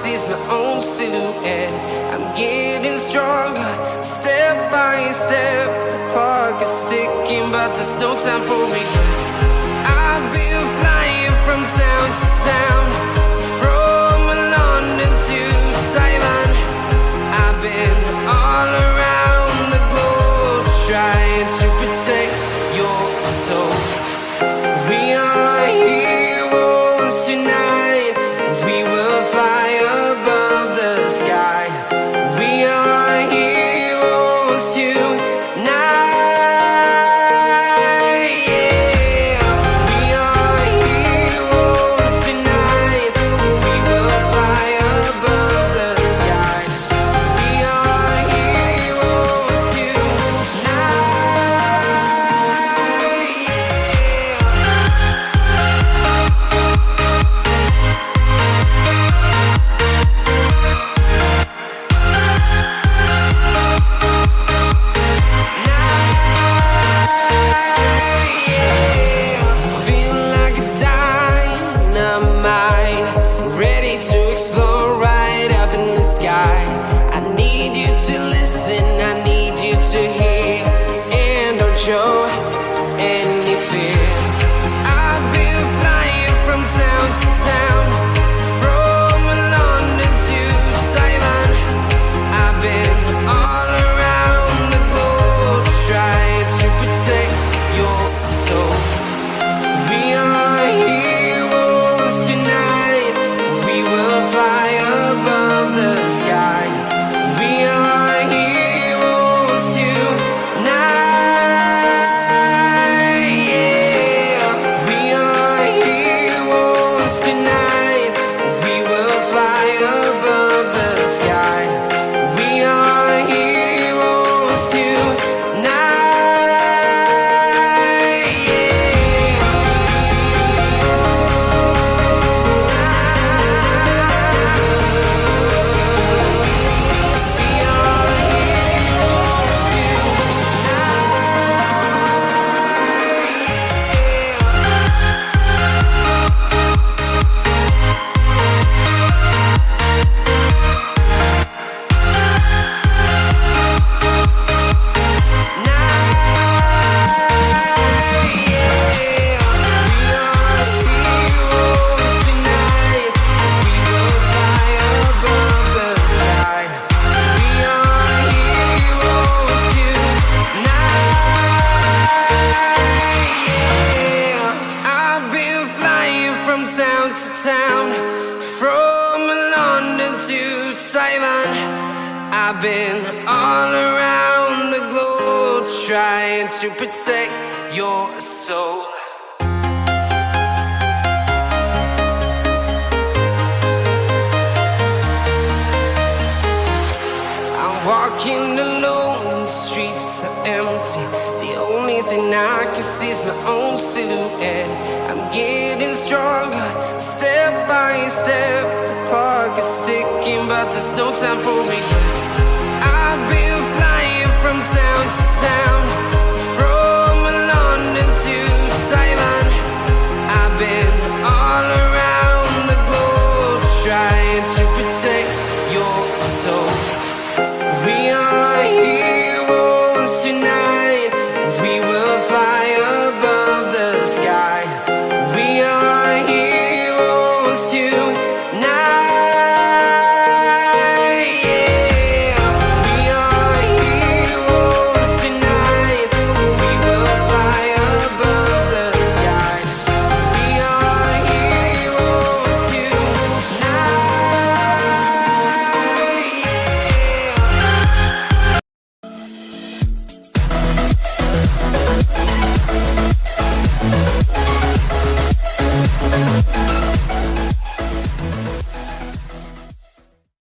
see's my own silhouette. I'm getting stronger, step by step. The clock is ticking, but there's no time for regrets. I've been flying from town to town, from London to Taiwan. I've been all around the globe, trying to protect your soul. We are heroes tonight. We will fly above the sky. We are heroes tonight. Show any fear. I've been flying from town to town, from London to Taiwan. I've been all around the globe, trying to protect your soul. We are heroes tonight. We will fly above the sky. We are heroes tonight. Town to town, from London to Taiwan. I've been all around the globe, trying to protect your soul. I'm walking alone, the streets are empty. The only thing I can see is my own silhouette. I'm getting stronger, step by step. The clock is ticking, but there's no time for regrets. I've been flying from town to town, from London to Taiwan. I've been all around the globe, trying to protect your soul. We are heroes tonight. We will fly above the sky. We are heroes tonight.